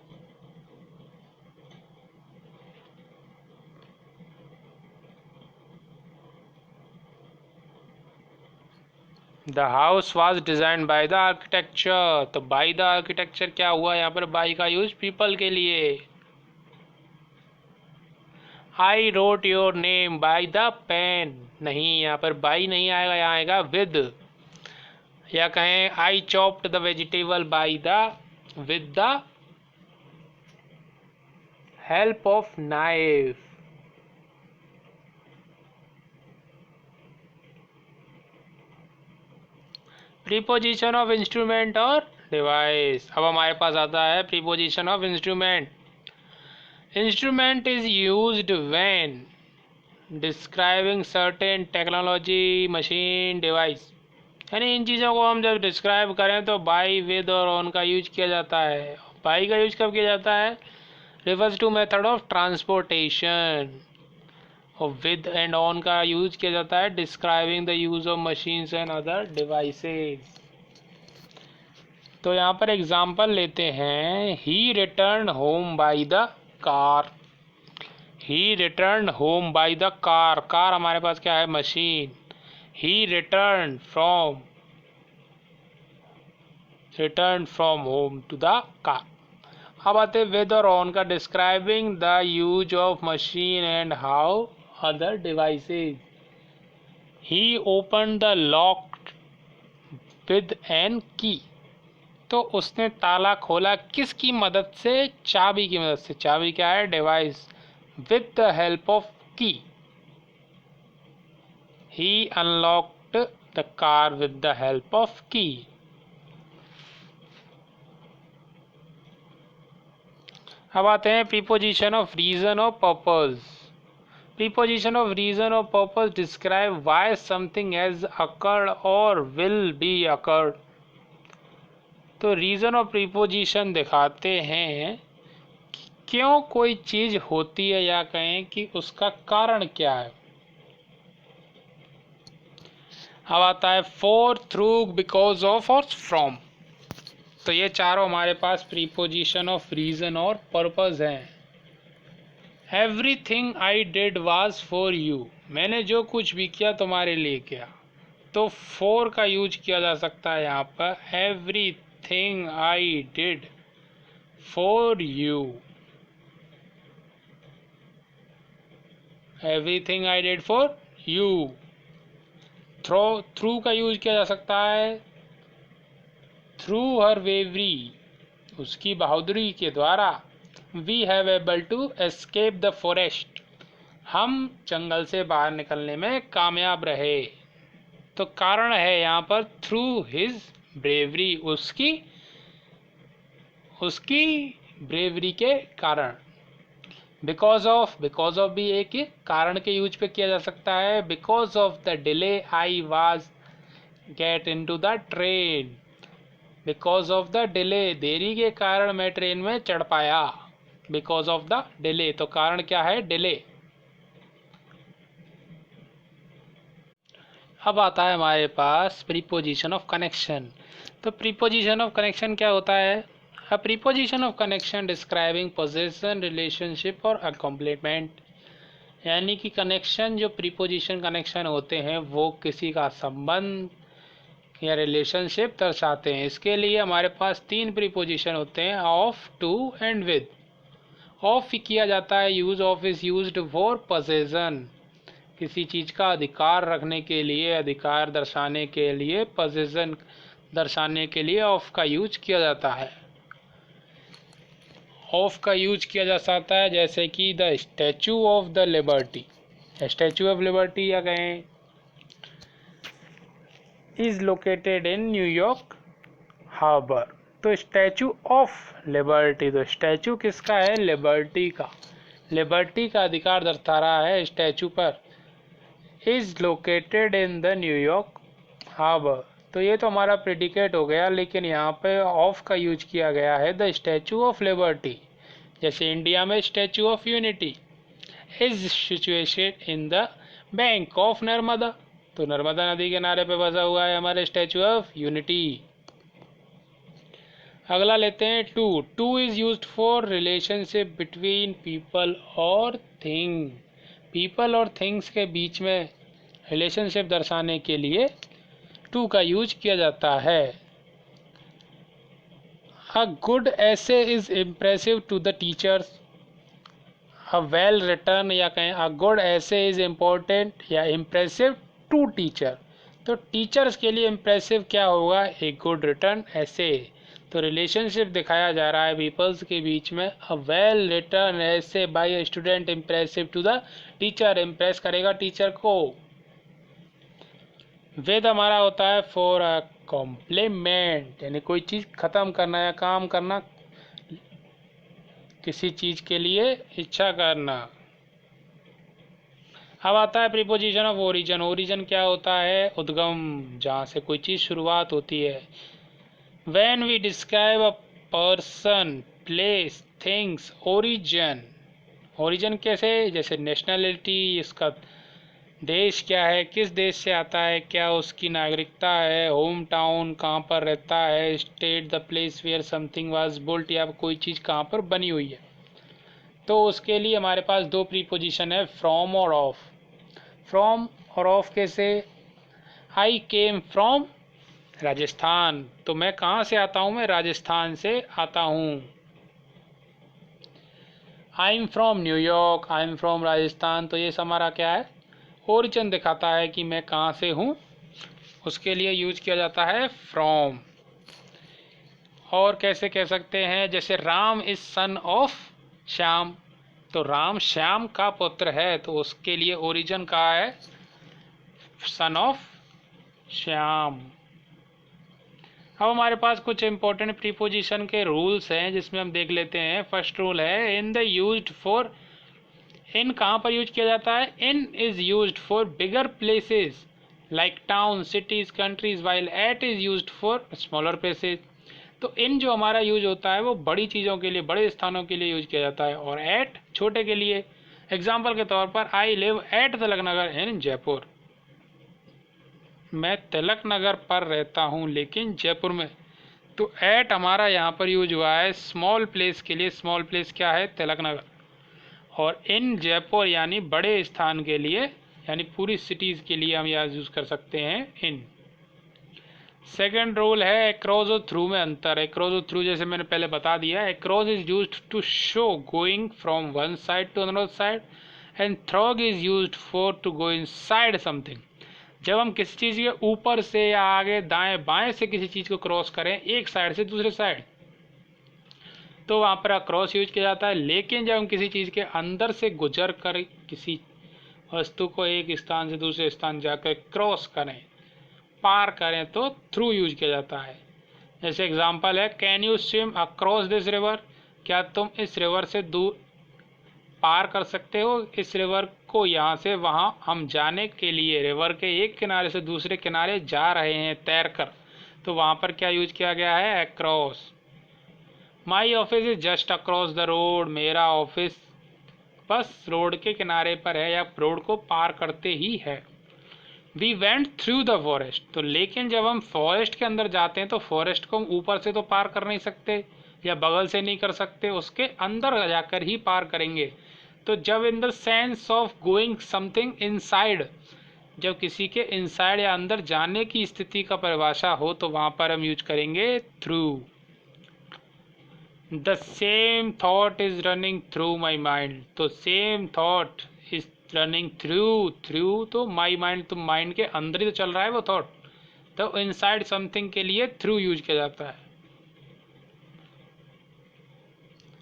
The house was design by the architecture. तो बाय द आर्किटेक्चर क्या हुआ? यहाँ पर बाय का यूज पीपल के लिए। I wrote your name by the pen. नहीं, यहाँ पर बाई नहीं आएगा, यहाँ आएगा विद। या कहें I chopped the vegetable by the with the help of knife. Preposition of instrument और डिवाइस। अब हमारे पास आता है preposition of instrument. Instrument is used when describing certain technology, machine, device. यानी इन चीज़ों को हम जब डिस्क्राइब करें तो बाई, विद और ऑन का यूज किया जाता है। बाई का यूज कब किया जाता है? Refers to method of transportation. और विद एंड ऑन का यूज किया जाता है describing the use of machines and other devices. तो यहाँ पर एग्जाम्पल लेते हैं। He return home by the car. He return home by the car. Car हमारे पास क्या है? Machine. He return from home to the car. अब आते विद और ऑन का describing the use of machine and how other devices. He open the lock with an key. तो उसने ताला खोला किसकी मदद से? चाबी की मदद से। चाबी क्या है? Device. With the help of key. He unlocked the car with the help of key. अब आते हैं प्रीपोजिशन ऑफ रीजन और पर्पस। प्रीपोजिशन ऑफ रीजन और purpose describe why something has occurred और विल बी अकर्ड। तो reason और preposition दिखाते हैं कि क्यों कोई चीज होती है, या कहें कि उसका कारण क्या है। अब आता है फॉर, थ्रू, बिकॉज ऑफ और फ्रॉम। तो ये चारों हमारे पास प्रीपोजिशन ऑफ रीजन और पर्पस हैं। Everything I did was for you. मैंने जो कुछ भी किया तुम्हारे लिए किया। तो फॉर का यूज किया जा सकता है यहाँ पर। Everything I did for you. Everything I did for you. Through का यूज किया जा सकता है। थ्रू हर वेवरी, उसकी बहादुरी के द्वारा। We have able to escape the forest, हम जंगल से बाहर निकलने में कामयाब रहे। तो कारण है यहाँ पर थ्रू हिज ब्रेवरी, उसकी ब्रेवरी के कारण। बिकॉज ऑफ भी एक कारण के यूज पे किया जा सकता है। Because of the delay I was get in to the train. Because of the delay, देरी के कारण मैं ट्रेन में चढ़ पाया। बिकॉज ऑफ द डिले, तो कारण क्या है? डिले। अब आता है हमारे पास प्रीपोजिशन ऑफ कनेक्शन। तो प्रीपोजिशन ऑफ कनेक्शन क्या होता है? अ preposition of connection describing position, relationship और अ कॉम्प्लीमेंट। यानी कि कनेक्शन, जो प्रीपोजिशन कनेक्शन होते हैं वो किसी का संबंध या रिलेशनशिप दर्शाते हैं। इसके लिए हमारे पास 3 प्रीपोजिशन होते हैं, of, to and with. Of किया जाता है, use of is used for possession, किसी चीज़ का अधिकार रखने के लिए, अधिकार दर्शाने के लिए, पोजेशन दर्शाने के लिए ऑफ का यूज किया जाता है। ऑफ का यूज किया जा सकता है जैसे कि the statue of the liberty. Statue of liberty या कहें is located in New York harbour. तो स्टैचू ऑफ लिबर्टी, तो स्टैचू किसका है? लिबर्टी का। लिबर्टी का अधिकार दर्शा रहा है स्टैचू पर। Is located in the New York harbour, तो ये तो हमारा प्रेडिकेट हो गया, लेकिन यहाँ पे ऑफ का यूज किया गया है, द स्टैचू ऑफ लिबर्टी। जैसे इंडिया में statue of unity is situated in the bank of Narmada, तो नर्मदा नदी के किनारे पे बसा हुआ है हमारे स्टैचू ऑफ यूनिटी। अगला लेते हैं to. To is used for relationship between people और थिंग। पीपल और थिंग्स के बीच में रिलेशनशिप दर्शाने के लिए टू का यूज किया जाता है। A good essay is impressive to the teachers. A well written या कहें a good essay is important या इम्प्रेसिव टू टीचर। तो टीचर्स के लिए इम्प्रेसिव क्या होगा? ए गुड रिटर्न ऐसे। तो रिलेशनशिप दिखाया जा रहा है पीपल्स के बीच में। A well written essay by a student impressive to the teacher, impress करेगा टीचर को। वेद हमारा होता है फॉर अ कॉम्प्लीमेंट, यानी कोई चीज़ ख़त्म करना या काम करना, किसी चीज़ के लिए इच्छा करना। अब आता है प्रीपोजिशन ऑफ ओरिजिन। ओरिजिन क्या होता है? उद्गम, जहाँ से कोई चीज़ शुरुआत होती है। When we describe a person, place, things, origin. Origin कैसे? जैसे नेशनलिटी, इसका देश क्या है, किस देश से आता है, क्या उसकी नागरिकता है, होम टाउन कहाँ पर रहता है, state the place where something was built, या कोई चीज़ कहाँ पर बनी हुई है। तो उसके लिए हमारे पास 2 प्रीपोजिशन है, फ्रॉम और ऑफ। फ्रॉम और ऑफ कैसे? आई केम फ्रॉम राजस्थान, तो मैं कहाँ से आता हूँ? मैं राजस्थान से आता हूँ। I am from New York, I am from Rajasthan, तो ये हमारा क्या है? ओरिजिन दिखाता है कि मैं कहाँ से हूँ, उसके लिए यूज किया जाता है फ्रॉम। और कैसे कह सकते हैं? जैसे Ram is son of Shyam, तो राम श्याम का पुत्र है, तो उसके लिए ओरिजिन कहा है? Son of Shyam. अब हमारे पास कुछ इंपॉर्टेंट प्रीपोजिशन के रूल्स हैं जिसमें हम देख लेते हैं। फर्स्ट रूल है in the used for. In कहाँ पर यूज किया जाता है? In is used for bigger places like town, cities, countries, while at is used for smaller places. तो इन जो हमारा यूज होता है वो बड़ी चीज़ों के लिए, बड़े स्थानों के लिए यूज किया जाता है, और एट छोटे के लिए। एग्जाम्पल के तौर पर I live at Tilak Nagar इन जयपुर, मैं तिलक नगर पर रहता हूँ लेकिन जयपुर में। तो एट हमारा यहाँ पर यूज हुआ है स्मॉल प्लेस के लिए। स्मॉल प्लेस क्या है? तिलक नगर। और इन जयपुर यानी बड़े स्थान के लिए, यानी पूरी सिटीज़ के लिए हम यहाँ यूज़ कर सकते हैं इन। सेकेंड रूल है अक्रॉस और थ्रू में अंतर। अक्रॉस और थ्रू जैसे मैंने पहले बता दिया, across is used to show going from one side to another side, and through is used for to go inside something. जब हम किसी चीज़ के ऊपर से या आगे दाएं बाएं से किसी चीज़ को क्रॉस करें एक साइड से दूसरे साइड, तो वहाँ पर अक्रॉस यूज किया जाता है। लेकिन जब हम किसी चीज़ के अंदर से गुजर कर किसी वस्तु को एक स्थान से दूसरे स्थान जाकर क्रॉस करें, पार करें, तो थ्रू यूज किया जाता है। जैसे एग्जांपल है, can you swim across this river, क्या तुम इस रिवर से दूर पार कर सकते हो। इस रिवर को यहाँ से वहाँ हम जाने के लिए रिवर के एक किनारे से दूसरे किनारे जा रहे हैं तैर कर, तो वहाँ पर क्या यूज किया गया है, across. My office is just across the road, मेरा ऑफिस बस रोड के किनारे पर है या रोड को पार करते ही है। We went through the forest, तो लेकिन जब हम फॉरेस्ट के अंदर जाते हैं तो फॉरेस्ट को हम ऊपर से तो पार कर नहीं सकते या बगल से नहीं कर सकते, उसके अंदर जाकर ही पार करेंगे। तो जब in the sense of going something inside, जब किसी के इनसाइड या अंदर जाने की स्थिति का परिभाषा हो तो वहाँ पर हम यूज करेंगे through. The same thought is running through my mind, तो same thought is running through तो माई माइंड, तो माइंड के अंदर ही तो चल रहा है वो थॉट, तो इनसाइड समथिंग के लिए थ्रू यूज किया जाता है।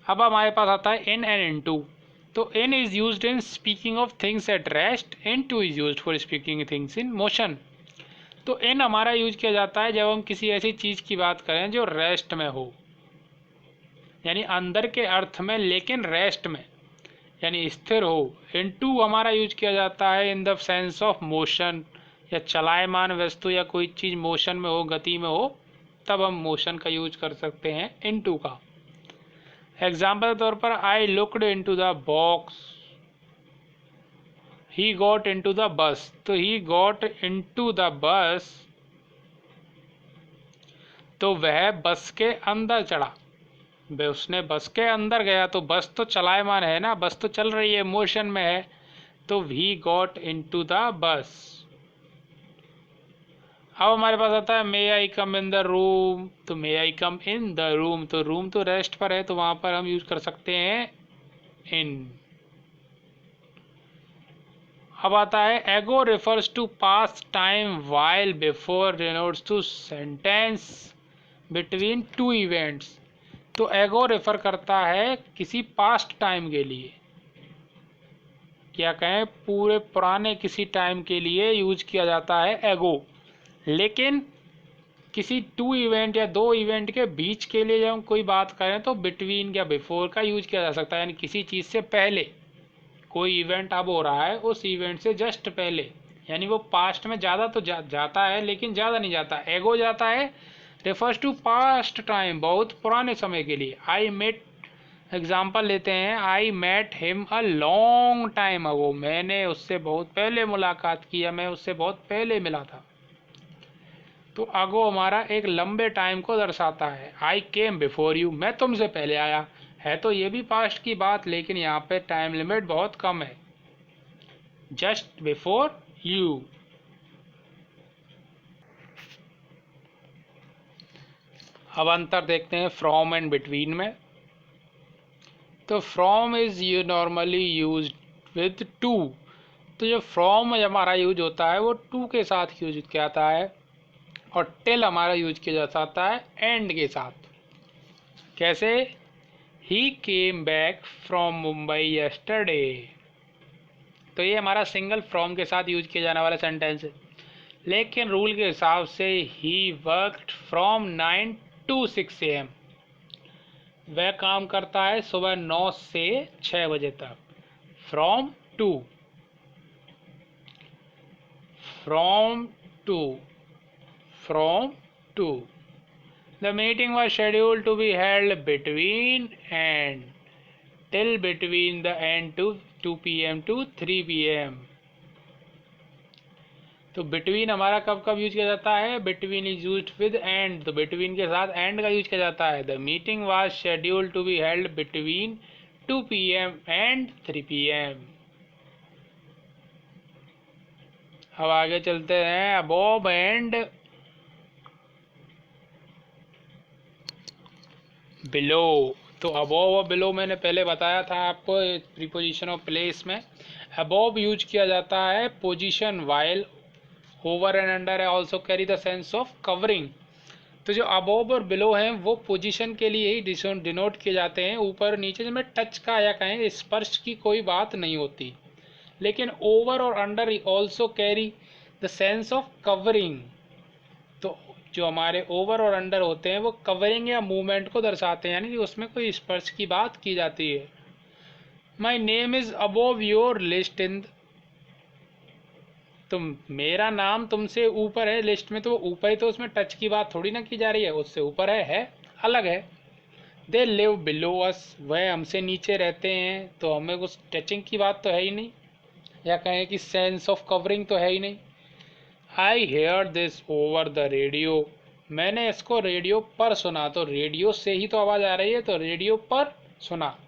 अब हमारे पास आता है इन एंड इनटू, तो in is used in speaking of things at rest, into is used for speaking things in motion. तो इन हमारा यूज किया जाता है जब हम किसी ऐसी चीज की बात करें जो रेस्ट में हो, यानी अंदर के अर्थ में लेकिन रेस्ट में, यानी स्थिर हो। इनटू हमारा यूज किया जाता है in the sense of motion, या चलायमान वस्तु या कोई चीज़ मोशन में हो, गति में हो, तब हम मोशन का यूज कर सकते हैं इनटू का। एग्जाम्पल के तौर पर, I looked into the box, he got into the bus, तो he got into the bus, तो वह बस के अंदर चढ़ा, उसने बस के अंदर गया, तो बस तो चलायमान है ना, बस तो चल रही है, मोशन में है, तो we got into the bus. अब हमारे पास आता है मे आई कम इन द रूम, तो मे आई कम इन द रूम, तो रूम तो रेस्ट पर है तो वहां पर हम यूज कर सकते हैं इन। अब आता है ago refers to past time while before denotes to sentence between two events, तो एगो रेफर करता है किसी पास्ट टाइम के लिए, क्या कहें पूरे पुराने किसी टाइम के लिए यूज किया जाता है एगो। लेकिन किसी टू इवेंट या दो इवेंट के बीच के लिए जब हम कोई बात करें तो बिटवीन या बिफोर का यूज किया जा सकता है, यानी किसी चीज़ से पहले कोई इवेंट अब हो रहा है, उस इवेंट से जस्ट पहले, यानी वो पास्ट में ज़्यादा तो जाता है लेकिन ज़्यादा नहीं जाता। एगो जाता है रेफर्स टू पास्ट टाइम, बहुत पुराने समय के लिए। आई मेट, एग्जाम्पल लेते हैं, I met him a long time ago, मैंने उससे बहुत पहले मुलाकात की या मैं उससे बहुत पहले मिला था, तो अगो हमारा एक लंबे टाइम को दर्शाता है। आई केम बिफोर यू, मैं तुमसे पहले आया, है तो ये भी पास्ट की बात लेकिन यहाँ पे टाइम लिमिट बहुत कम है, जस्ट बिफोर यू। अब अंतर देखते हैं फ्रॉम एंड बिटवीन में। तो from is you normally use with two, तो जो फ्रॉम हमारा यूज होता है वो टू के साथ यूज किया जाता है, और टिल हमारा यूज किया जाता है एंड के साथ। कैसे, he came back from Mumbai yesterday, तो ये हमारा सिंगल फ्रॉम के साथ यूज किया जाने वाला सेंटेंस है। लेकिन रूल के हिसाब से he worked from 9 to 6 AM, वह काम करता है सुबह 9 से 6 बजे तक। From to, from to, from to. The meeting was scheduled to be held between and till between the end to 2 PM to 3 PM, तो बिटवीन हमारा कब कब यूज किया जाता है, between is used with and, तो बिटवीन के साथ एंड का यूज किया जाता है। The meeting was scheduled to be held between 2 PM and 3 PM। अब आगे चलते हैं, अबोव एंड बिलो, तो अबोव और बिलो मैंने पहले बताया था आपको प्रीपोजिशन ऑफ प्लेस में। अबोव यूज किया जाता है position while, over and under also carry the sense of covering, तो जो अबोव और बिलो हैं वो पोजीशन के लिए ही डिनोट किए जाते हैं, ऊपर नीचे में टच का या कहें स्पर्श की कोई बात नहीं होती। लेकिन ओवर और under also carry the sense of covering, तो जो हमारे ओवर और अंडर होते हैं वो कवरिंग या मूवमेंट को दर्शाते हैं, यानी कि उसमें कोई स्पर्श की बात की जाती है। My name is above your list in, तुम, मेरा नाम तुमसे ऊपर है लिस्ट में, तो वो ऊपर ही तो उसमें टच की बात थोड़ी ना की जा रही है, उससे ऊपर है अलग है। दे लिव बिलो अस, वह हमसे नीचे रहते हैं, तो हमें कुछ टचिंग की बात तो है ही नहीं, या कहें कि सेंस ऑफ कवरिंग तो है ही नहीं। I hear this over the radio, मैंने इसको रेडियो पर सुना, तो रेडियो से ही तो आवाज़ आ रही है, तो रेडियो पर सुना।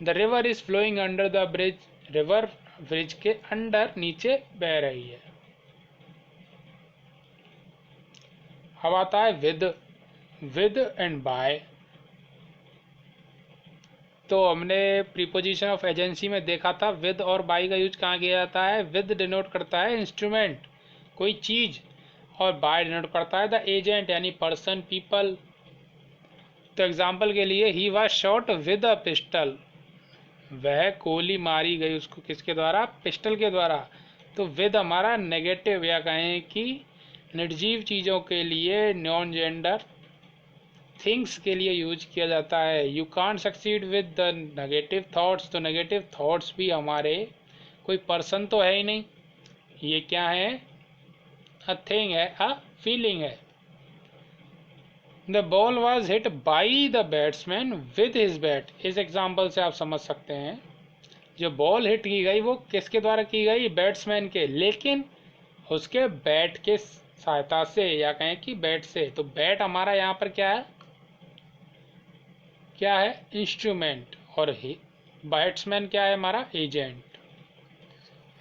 The river is flowing under the bridge, river bridge के अंडर नीचे बह रही है। अब आता है विद एंड बाय। तो हमने प्रीपोजिशन ऑफ एजेंसी में देखा था विद और बाय का यूज कहाँ किया जाता है। विद डिनोट करता है इंस्ट्रूमेंट, कोई चीज, और बाय डिनोट करता है द एजेंट, यानी पर्सन, पीपल। तो एग्जाम्पल के लिए he was shot with a pistol, वह गोली मारी गई उसको किसके द्वारा, पिस्टल के द्वारा। तो विद हमारा नेगेटिव, या कहें कि निर्जीव चीज़ों के लिए, नॉन जेंडर थिंग्स के लिए यूज किया जाता है। You can't succeed with the negative thoughts, तो नेगेटिव थॉट्स भी हमारे कोई पर्सन तो है ही नहीं, ये क्या है, अ थिंग है, अ फीलिंग है। The ball was hit by the batsman with his bat, इस एग्जाम्पल से आप समझ सकते हैं जो बॉल हिट की गई वो किसके द्वारा की गई, बैट्समैन के, लेकिन उसके बैट के सहायता से, या कहें कि बैट से। तो बैट हमारा यहाँ पर क्या है इंस्ट्रूमेंट, और बैट्समैन क्या है हमारा agent.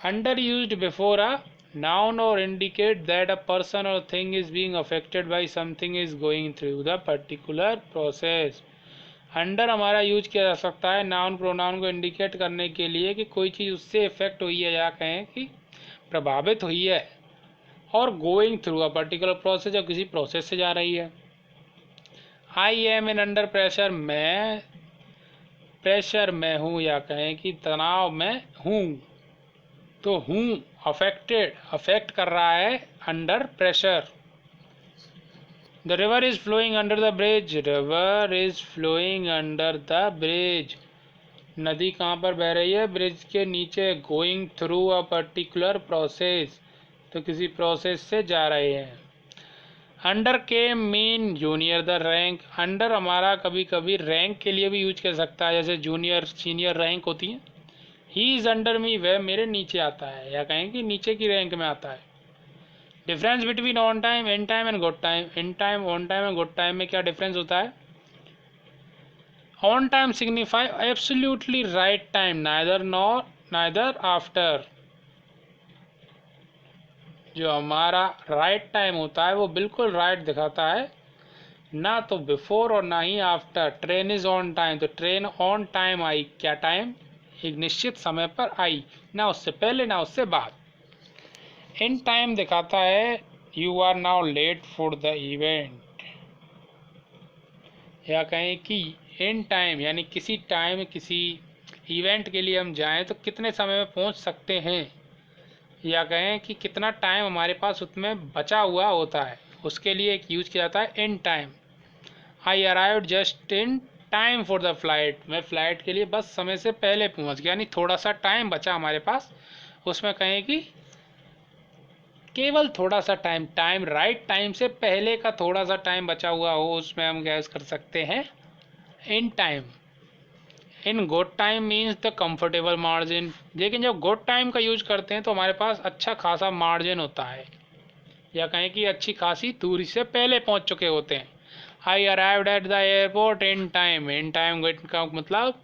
Under used before a noun or indicate that a person or thing is being affected by something is going through the particular process। Under हमारा यूज किया जा सकता है नाउन प्रोनाउन को इंडिकेट करने के लिए कि कोई चीज़ उससे इफेक्ट हुई है, या कहें कि प्रभावित हुई है, और going through a particular process, या किसी प्रोसेस से जा रही है। I am in under pressure, मैं प्रेशर में हूँ, या कहें कि तनाव में हूँ, तो हूँ अफेक्टेड, अफेक्ट कर रहा है under pressure. The river is flowing under the bridge, river is flowing under the bridge, नदी कहाँ पर बह रही है, ब्रिज के नीचे। Going through a particular process, तो किसी प्रोसेस से जा रहे हैं। अंडर के mean junior the rank, under हमारा कभी कभी रैंक के लिए भी यूज कर सकता है, जैसे जूनियर सीनियर रैंक होती है। ही इज अंडर मी, वह मेरे नीचे आता है, या कहें कि नीचे की रैंक में आता है। Difference between on time, in time and good time, in time, on time and good time में क्या डिफरेंस होता है। On time signify absolutely right time, neither nor neither after, जो हमारा राइट टाइम होता है वो बिल्कुल राइट दिखाता है, ना तो बिफोर और ना ही after. Train is on time, तो ट्रेन ऑन टाइम आई, क्या टाइम, एक निश्चित समय पर आई, ना उससे पहले ना उससे बाद। इन टाइम दिखाता है you are now late for the event, या कहें कि इन टाइम यानी किसी टाइम किसी इवेंट के लिए हम जाएं तो कितने समय में पहुंच सकते हैं, या कहें कि कितना टाइम हमारे पास उसमें बचा हुआ होता है, उसके लिए एक यूज किया जाता है in time. I arrived just in time for the flight, मैं फ्लाइट के लिए बस समय से पहले पहुंच गया, यानी थोड़ा सा टाइम बचा हमारे पास, उसमें कहें कि केवल थोड़ा सा टाइम, टाइम राइट टाइम से पहले का थोड़ा सा टाइम बचा हुआ हो, उसमें हम क्या कर सकते हैं in time. In good time means the comfortable margin, लेकिन जब गुड टाइम का यूज करते हैं तो हमारे पास अच्छा खासा मार्जिन होता है, या कहें कि अच्छी खासी दूरी से पहले पहुंच चुके होते हैं। आई arrived at the airport in time, in time का मतलब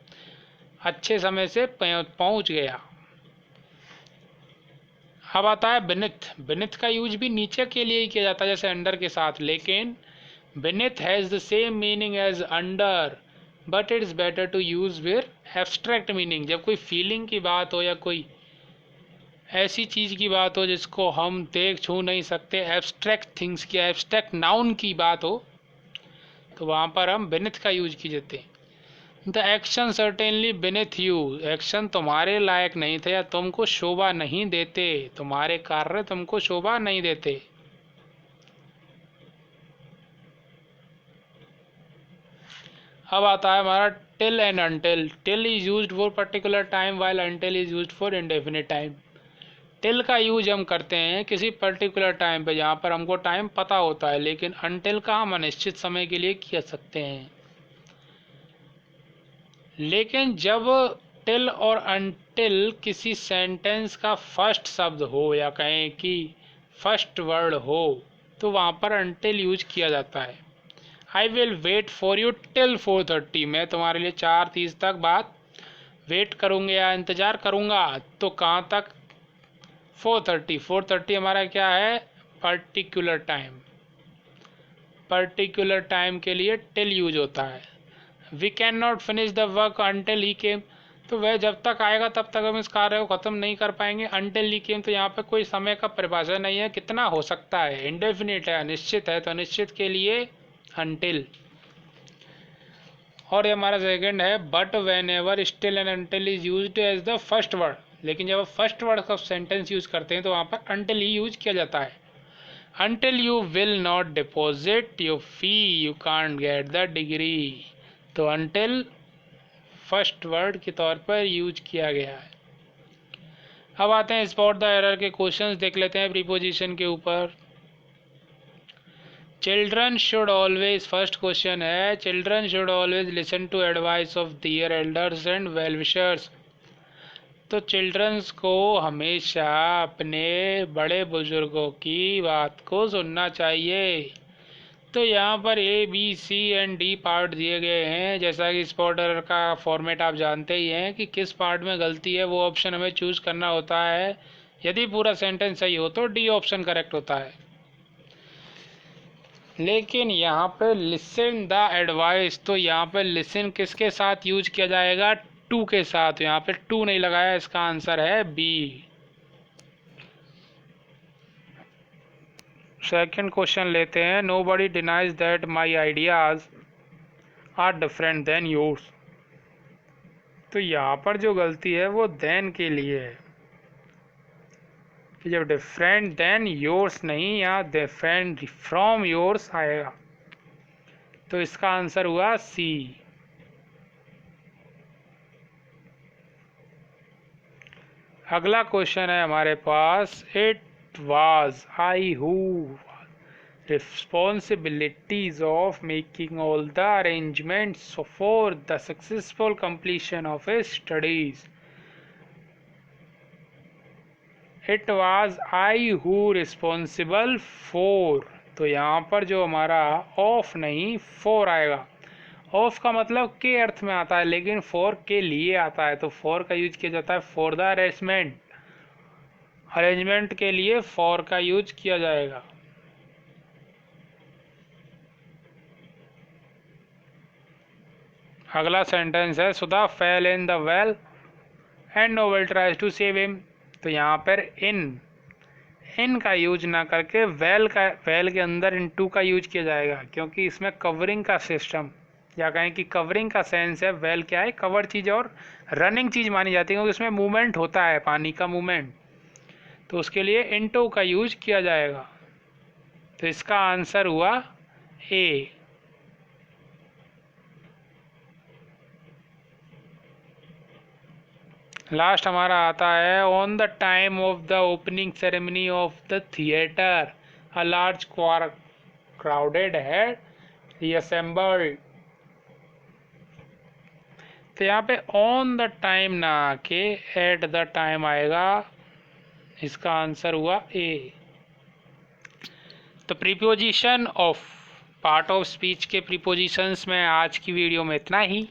अच्छे समय से पहुंच गया। अब आता है बिनिथ, बिनिथ का यूज भी नीचे के लिए ही किया जाता है जैसे अंडर के साथ, लेकिन beneath has the same meaning as under, but it's better to use with abstract meaning. जब कोई फीलिंग की बात हो या कोई ऐसी चीज़ की बात हो जिसको हम देख छू नहीं सकते, एब्स्ट्रैक्ट थिंग्स की, एब्स्ट्रैक्ट नाउन की बात हो, तो वहाँ पर हम बिनिथ का यूज की जाते हैं। The action certainly beneath you, action तुम्हारे लायक नहीं थे या तुमको शोभा नहीं देते, तुम्हारे कार्य तुमको शोभा नहीं देते। अब आता है हमारा till and until. Till is used for particular time while until is used for indefinite time. Till का यूज हम करते हैं किसी पर्टिकुलर टाइम पे जहाँ पर हमको टाइम पता होता है, लेकिन अनटिल का हम अनिश्चित समय के लिए किया सकते हैं। लेकिन जब टिल और अनटिल किसी सेंटेंस का फर्स्ट शब्द हो या कहें कि फर्स्ट वर्ड हो तो वहाँ पर अनटिल यूज किया जाता है। I will wait for you till 4:30। मैं तुम्हारे लिए 4:30 तक बाद वेट करूँगा या इंतज़ार करूँगा। तो कहाँ तक? 4:30। 4:30 हमारा क्या है? Particular time. पर्टिकुलर टाइम के लिए टिल यूज होता है। We can not finish the work until he came. तो वह जब तक आएगा तब तक हम इस कार्य को ख़त्म नहीं कर पाएंगे। अनटिल ही केम, तो यहाँ पे कोई समय का परिभाषा नहीं है, कितना हो सकता है, इंडेफिनिट है, अनिश्चित है, तो अनिश्चित के लिए अनटिल। और ये हमारा सेकंड है but whenever still and until is used as the first word. लेकिन जब आप फर्स्ट वर्ड का सेंटेंस यूज करते हैं तो वहाँ पर अनटिल ही यूज किया जाता है। Until you will not deposit your fee you can't get the degree. तो अनटिल फर्स्ट वर्ड के तौर पर यूज किया गया है। अब आते हैं स्पॉट द एरर के क्वेश्चंस देख लेते हैं प्रीपोजिशन के ऊपर। Children should always, first question है, children should always listen to advice of their elders and well wishers. तो चिल्ड्रंस को हमेशा अपने बड़े बुजुर्गों की बात को सुनना चाहिए। तो यहाँ पर A B C and D part दिए गए हैं। जैसा कि स्पॉट एरर का फॉर्मेट आप जानते ही हैं कि किस पार्ट में गलती है वो ऑप्शन हमें चूज़ करना होता है। यदि पूरा सेंटेंस सही हो तो डी ऑप्शन करेक्ट होता है। लेकिन यहाँ पे लिसन द एडवाइस, तो यहाँ पे लिसन किसके साथ यूज किया जाएगा? टू के साथ। यहाँ पे टू नहीं लगाया, इसका आंसर है बी। सेकंड क्वेश्चन लेते हैं। Nobody denies that my ideas are different than yours. तो यहाँ पर जो गलती है वो देन के लिए है कि जब डिफरेंट देन योर्स नहीं, यहाँ डिफरेंट फ्रॉम योर्स आएगा। तो इसका आंसर हुआ सी। अगला क्वेश्चन है हमारे पास, it was I who responsibilities of making all the arrangements for the successful completion of his studies. It was I who responsible for। तो यहाँ पर जो हमारा ऑफ नहीं फोर आएगा। ऑफ का मतलब के अर्थ में आता है, लेकिन फोर के लिए आता है, तो फोर का यूज किया जाता है फॉर द अरेंजमेंट। अरेंजमेंट के लिए फॉर का यूज किया जाएगा। अगला सेंटेंस है, Sudha fell in the well and Novel tries to save him. तो यहाँ पर इन का यूज ना करके वेल के अंदर इन टू का यूज किया जाएगा, क्योंकि इसमें कवरिंग का सिस्टम या कहें कि कवरिंग का सेंस है। वेल क्या है? कवर चीज़ और रनिंग चीज़ मानी जाती है, क्योंकि इसमें मूवमेंट होता है, पानी का मूवमेंट, तो उसके लिए इन टू का यूज किया जाएगा। तो इसका आंसर हुआ ए। लास्ट हमारा आता है, on the time of the opening ceremony of the theatre a large crowded had reassembled. तो यहाँ पे ऑन द टाइम ना आके एट द टाइम आएगा। इसका आंसर हुआ ए। तो preposition of part of speech के प्रीपोजिशंस में आज की वीडियो में इतना ही।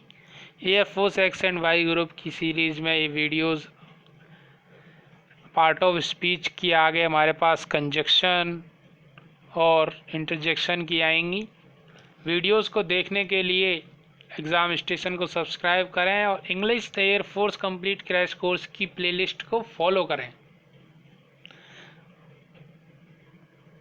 AF4 X and Y group की सीरीज़ में ये वीडियोस पार्ट ऑफ स्पीच की आगे हमारे पास कंजक्शन और इंटरजेक्शन की आएंगी। वीडियोस को देखने के लिए एग्ज़ाम स्टेशन को सब्सक्राइब करें और English the air force complete crash course की प्लेलिस्ट को फॉलो करें।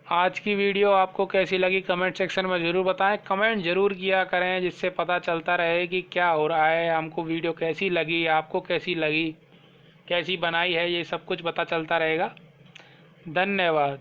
आज की वीडियो आपको कैसी लगी कमेंट सेक्शन में ज़रूर बताएं। कमेंट ज़रूर किया करें, जिससे पता चलता रहे कि क्या हो रहा है, हमको वीडियो कैसी लगी, आपको कैसी लगी, कैसी बनाई है, ये सब कुछ पता चलता रहेगा। धन्यवाद।